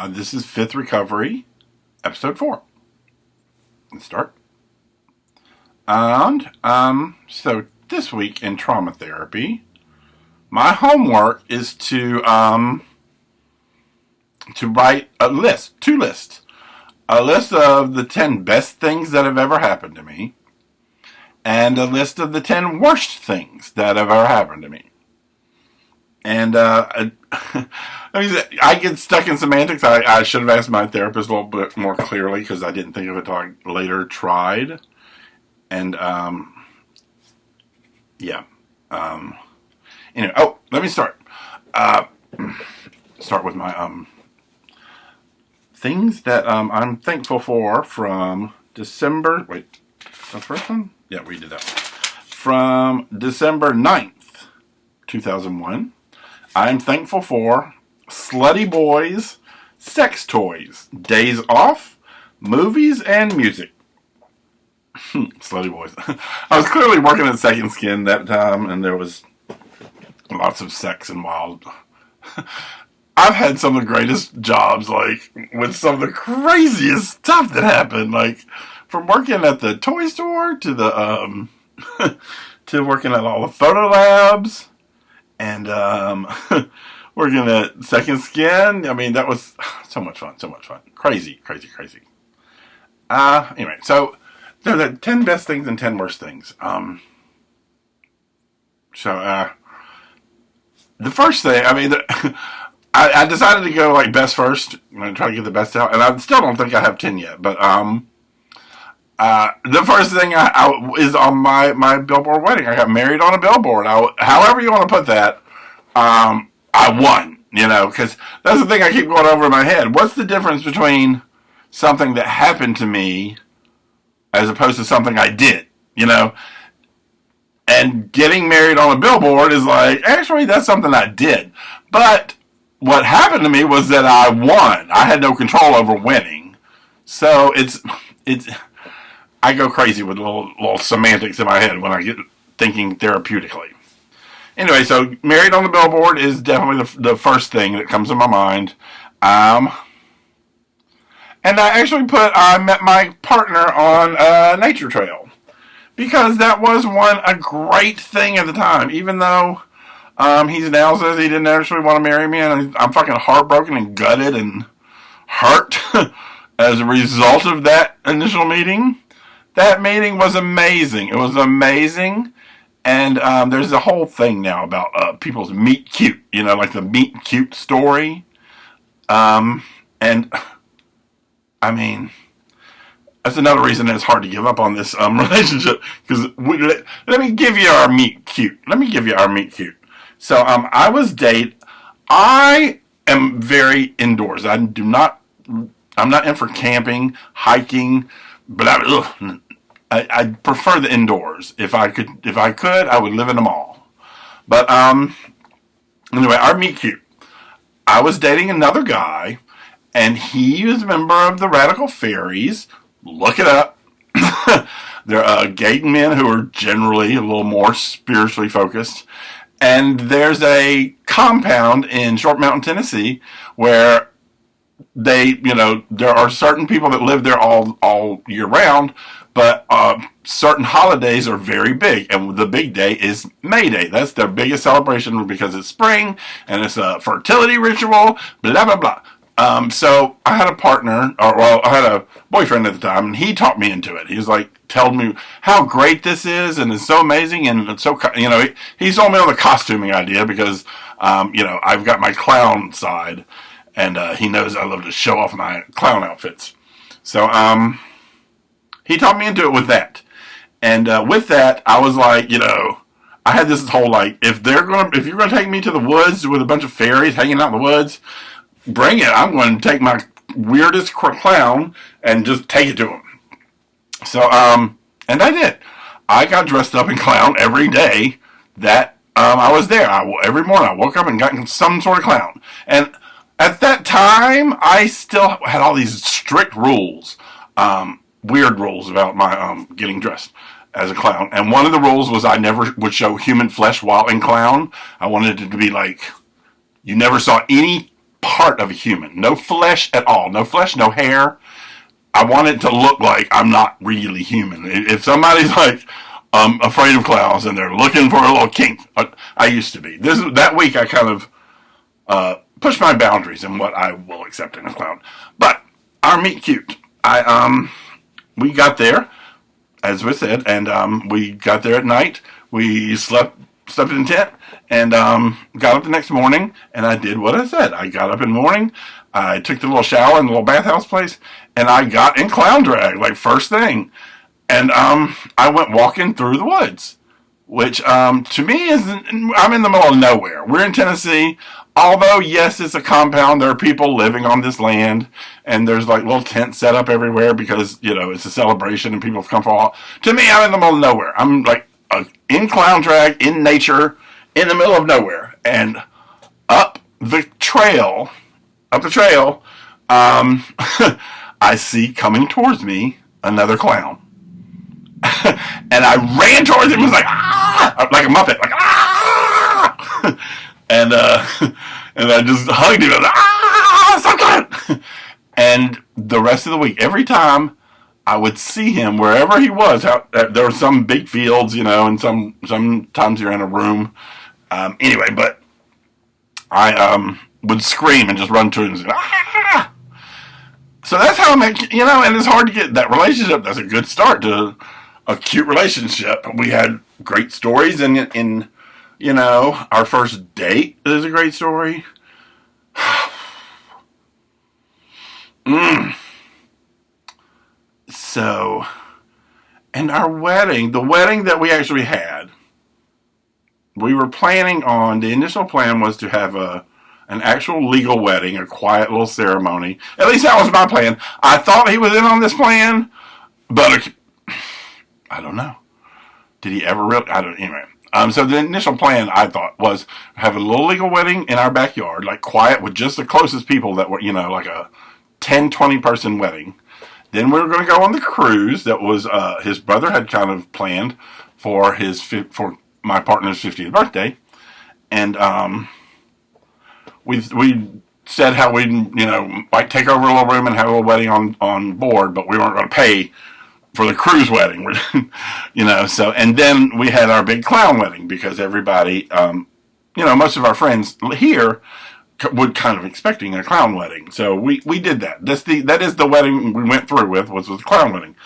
This is Fifth Recovery, episode 4. Let's start. So this week in trauma therapy, my homework is to write two lists. A list of the 10 best things that have ever happened to me, and a list of the 10 worst things that have ever happened to me. And I get stuck in semantics. I should have asked my therapist a little bit more clearly because I didn't think of it until I later tried. And anyway, let me start. Start with my things that I'm thankful for from December. Wait, the first one? Yeah, we did that one. From December 9th, 2001. I'm thankful for slutty boys, sex toys, days off, movies, and music. Slutty boys. I was clearly working at Second Skin that time, and there was lots of sex and wild. I've had some of the greatest jobs, like, with some of the craziest stuff that happened, like, from working at the toy store to the, to working at all the photo labs. And working at Second Skin. I mean, that was so much fun. Crazy. Anyway, so there are the 10 best things and 10 worst things. The first thing, I decided to go like best first. I'm going to try to get the best out. And I still don't think I have 10 yet. But the first thing is on my billboard wedding. I got married on a billboard. However you want to put that, I won, because that's the thing I keep going over in my head. What's the difference between something that happened to me as opposed to something I did, And getting married on a billboard is like, actually, that's something I did. But what happened to me was that I won. I had no control over winning. So it's I go crazy with little semantics in my head when I get thinking therapeutically. Anyway, so married on the billboard is definitely the first thing that comes to my mind. And I met my partner on a nature trail. Because that was a great thing at the time. Even though he now says he didn't actually want to marry me. And I'm fucking heartbroken and gutted and hurt as a result of that initial meeting. That meeting was amazing. It was amazing. And there's a whole thing now about people's meet cute. Like the meet cute story. That's another reason that it's hard to give up on this relationship. Because let me give you our meet cute. So I was I am very indoors. I'm not in for camping, hiking, I prefer the indoors. If I could, I would live in a mall. But anyway, our meet cute. I was dating another guy, and he was a member of the Radical Fairies. Look it up. They're gay men who are generally a little more spiritually focused. And there's a compound in Short Mountain, Tennessee, where there are certain people that live there all year round, but certain holidays are very big, and the big day is May Day. That's their biggest celebration because it's spring, and it's a fertility ritual, blah, blah, blah. So I had a partner, I had a boyfriend at the time, and he talked me into it. He was like, told me how great this is, and it's so amazing, and it's so, he sold me on the costuming idea because, I've got my clown side. And he knows I love to show off my clown outfits. So he talked me into it with that. And with that, I was like, I had this whole like, if you're gonna take me to the woods with a bunch of fairies hanging out in the woods, bring it. I'm going to take my weirdest clown and just take it to him. So and I did. I got dressed up in clown every day that I was there. Every morning I woke up and got some sort of clown. And at that time, I still had all these strict rules, weird rules about my getting dressed as a clown. And one of the rules was I never would show human flesh while in clown. I wanted it to be like, you never saw any part of a human. No flesh at all. No flesh, no hair. I want it to look like I'm not really human. If somebody's like afraid of clowns and they're looking for a little kink, I used to be. That week I kind of pushed my boundaries in what I will accept in a clown. But our meet cute, we got there, as we said, and we got there at night. We slept in the tent, and got up the next morning, and I did what I said. I got up in the morning, I took the little shower in the little bathhouse place, and I got in clown drag, like first thing. And I went walking through the woods, which to me I'm in the middle of nowhere. We're in Tennessee. Although, yes, it's a compound. There are people living on this land, and there's like little tents set up everywhere because, it's a celebration and people have come for all. To me, I'm in the middle of nowhere. I'm like in clown drag, in nature, in the middle of nowhere. And up the trail, I see coming towards me another clown. And I ran towards him and was like, ah! Like a Muppet, like, ah! And I just hugged him. I was like, ah, so good. And the rest of the week, every time I would see him, wherever he was, there were some big fields, and sometimes you're in a room. Anyway, but I would scream and just run to him and say, ah! So that's how I make, and it's hard to get that relationship. That's a good start to a cute relationship. We had great stories in our first date is a great story. So, and our wedding, the wedding that we actually had, we were planning on, the initial plan was to have an actual legal wedding, a quiet little ceremony. At least that was my plan. I thought he was in on this plan, but I don't know. Did he ever really? Anyway. So the initial plan, I thought, was have a little legal wedding in our backyard, like quiet with just the closest people that were, like a 10, 20 person wedding. Then we were going to go on the cruise that was, his brother had kind of planned for for my partner's 50th birthday. And, we said how we'd, might take over a little room and have a little wedding on board, but we weren't going to pay for the cruise wedding, so, and then we had our big clown wedding because everybody, most of our friends here would kind of expecting a clown wedding. So we did that. That is the wedding we went through with, was the clown wedding.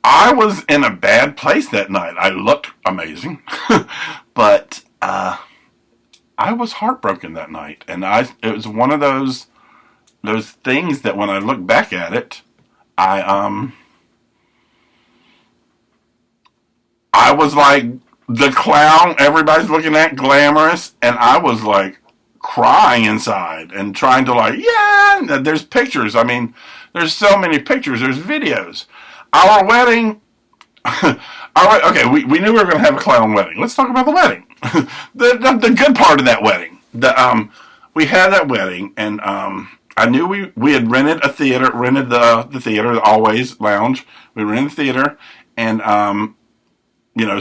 I was in a bad place that night. I looked amazing, but, I was heartbroken that night. And it was one of those things that when I look back at it, I was like the clown everybody's looking at, glamorous, and I was like crying inside and trying to yeah, there's pictures. I mean, there's so many pictures, there's videos. Our wedding, okay, we knew we were going to have a clown wedding. Let's talk about the wedding. the good part of that wedding. We had that wedding, and I knew we had rented the theater, the Always Lounge. We rented the theater, and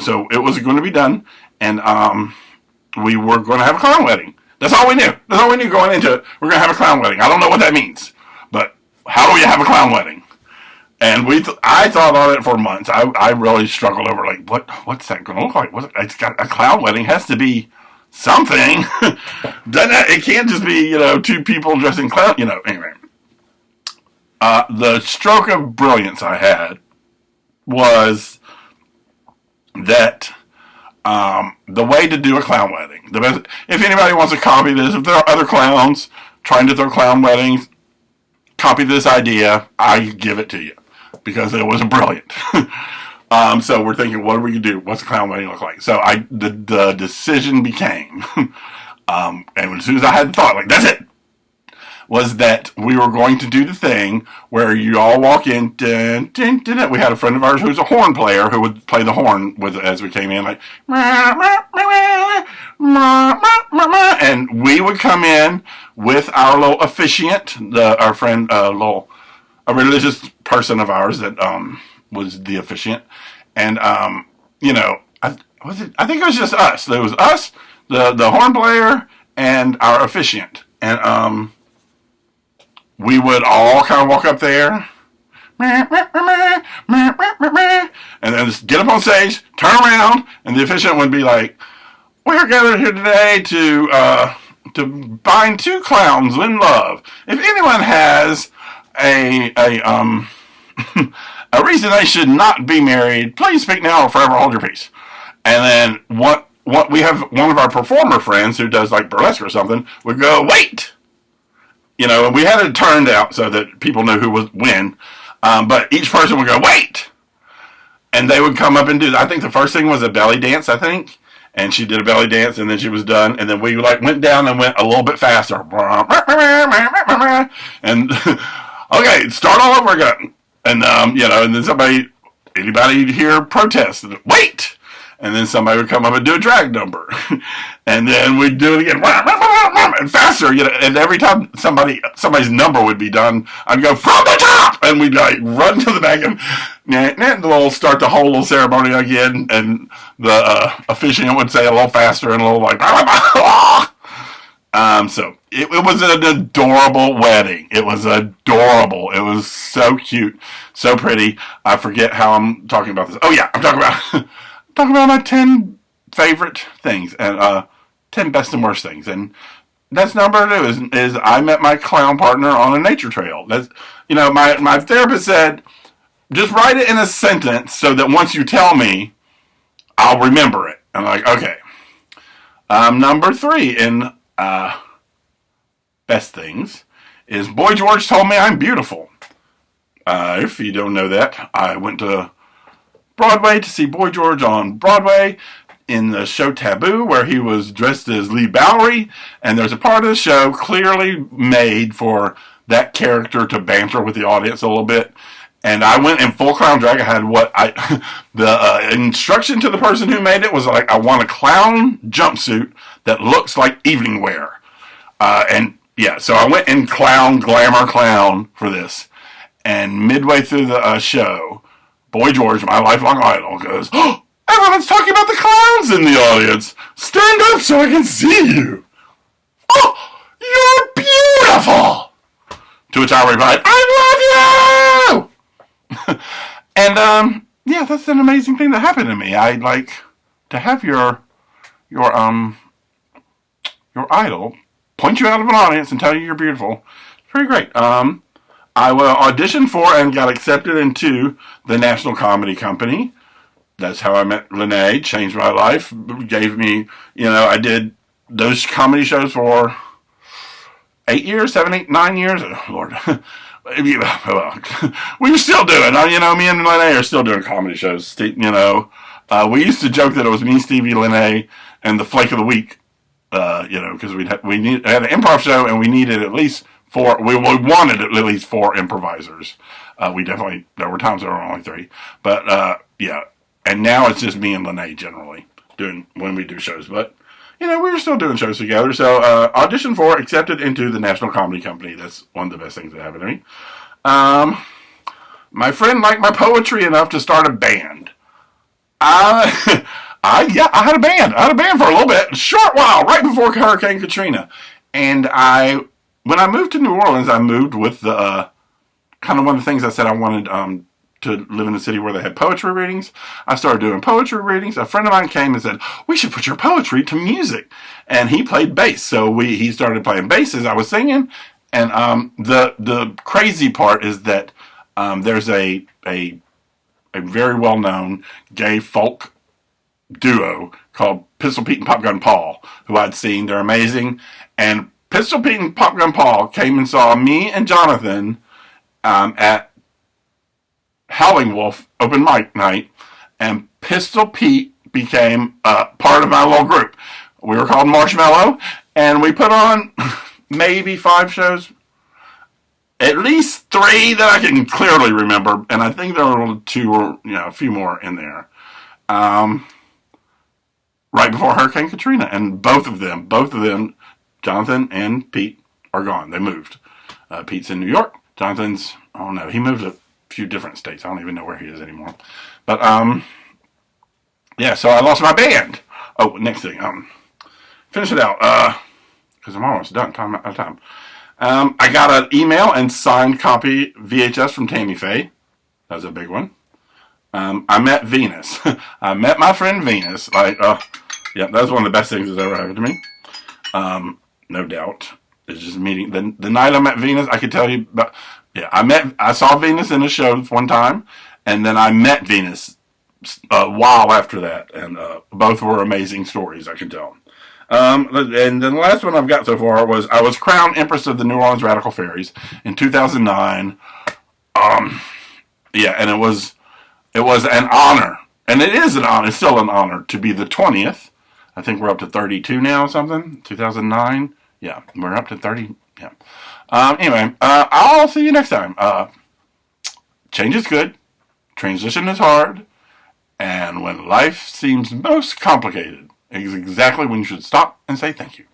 so it was going to be done, and we were going to have a clown wedding. That's all we knew. That's all we knew going into it. We're going to have a clown wedding. I don't know what that means, but how do we have a clown wedding? And I thought on it for months. I really struggled over what's that going to look like? It's got a clown wedding. It has to be something. It can't just be two people dressed in clown. Anyway, the stroke of brilliance I had was that the way to do a clown wedding. The best. If anybody wants to copy this, if there are other clowns trying to throw clown weddings, copy this idea. I give it to you because it was brilliant. So we're thinking, what are we gonna do? What's a clown wedding look like? So the decision became, and as soon as I had the thought, that's it, was that we were going to do the thing where you all walk in. Dun, dun, dun, dun. We had a friend of ours who's a horn player who would play the horn as we came in, and we would come in with our little officiant, our friend, a religious person of ours that was the officiant, and I think it was just us. There was us, the horn player, and our officiant, and we would all kind of walk up there, and then just get up on stage, turn around, and the officiant would be like, "We are gathered here today to bind two clowns in love. If anyone has a a reason they should not be married, please speak now or forever hold your peace." And then what we have one of our performer friends who does like burlesque or something would go, "Wait!" And we had it turned out so that people knew who would win. But each person would go, "Wait!" And they would come up and do, I think the first thing was a belly dance, I think. And she did a belly dance, and then she was done. And then we like went down and went a little bit faster. And okay, start all over again. And and then anybody here protest, wait. And then somebody would come up and do a drag number. And then we'd do it again. And faster, and every time somebody's number would be done, I'd go from the top, and we'd like run to the back, and we'll start the whole little ceremony again, and the officiant would say a little faster and a little like, so it was an adorable wedding. It was adorable. It was so cute, so pretty. I forget how I'm talking about this. Oh yeah, I'm talking about my 10 favorite things and 10 best and worst things. And that's number 2 is I met my clown partner on a nature trail. That's my therapist said, just write it in a sentence so that once you tell me, I'll remember it. I'm like, okay. Number 3 in best things is Boy George told me I'm beautiful. If you don't know that, I went to Broadway to see Boy George on Broadway in the show Taboo, where he was dressed as Lee Bowery, and there's a part of the show clearly made for that character to banter with the audience a little bit. And I went in full clown drag. I had the instruction to the person who made it was like, I want a clown jumpsuit that looks like evening wear. So I went in glamour clown for this. And midway through the show, Boy George, my lifelong idol, goes, "Oh, everyone's talking about the clowns in the audience. Stand up so I can see you. Oh, you're beautiful." To which I replied, "I love you!" And, that's an amazing thing that happened to me. I'd like to have your idol point you out of an audience and tell you you're beautiful. It's pretty great. I auditioned for and got accepted into the National Comedy Company. That's how I met Lene, changed my life, gave me, I did those comedy shows for 8 years, 7, 8, 9 years. Oh, Lord. We were still doing, me and Lene are still doing comedy shows. We used to joke that it was me, Stevie, Lene, and the Flake of the Week, because we had an improv show and we needed at least 4, we wanted at least 4 improvisers. There were times there were only 3. But, and now it's just me and Lene generally doing when we do shows. But, we were still doing shows together. So, auditioned for, accepted into the National Comedy Company. That's one of the best things that happened to me. My friend liked my poetry enough to start a band. I had a band. I had a band for a little bit, a short while, right before Hurricane Katrina. And when I moved to New Orleans, I moved with the kind of one of the things I said I wanted to live in a city where they had poetry readings. I started doing poetry readings. A friend of mine came and said, "We should put your poetry to music." And he played bass, so he started playing bass as I was singing. And the crazy part is that there's a very well known gay folk duo called Pistol Pete and Popgun Paul, who I'd seen. They're amazing. And Pistol Pete and Popgun Paul came and saw me and Jonathan at Howling Wolf open mic night, and Pistol Pete became part of my little group. We were called Marshmallow, and we put on maybe 5 shows, at least 3 that I can clearly remember, and I think there were 2 or a few more in there. Right before Hurricane Katrina, and both of them, Jonathan and Pete, are gone. They moved. Pete's in New York. Jonathan's, he moved to few different states. I don't even know where he is anymore. But, so I lost my band. Oh, next thing. Finish it out. Because I'm almost done. Time. I got an email and signed copy VHS from Tammy Faye. That was a big one. I met Venus. I met my friend Venus. Yeah, that was one of the best things that's ever happened to me. No doubt. It's just meeting. The night I met Venus, I could tell you about. Yeah, I saw Venus in a show one time, and then I met Venus a while after that, and both were amazing stories, I could tell. And then the last one I've got so far was I was crowned Empress of the New Orleans Radical Fairies in 2009. Yeah, and it was an honor, and it is an honor. It's still an honor to be the 20th. I think we're up to 32 now or something. 2009. Yeah, we're up to 30. Yeah. Anyway, I'll see you next time. Change is good. Transition is hard. And when life seems most complicated, is exactly when you should stop and say thank you.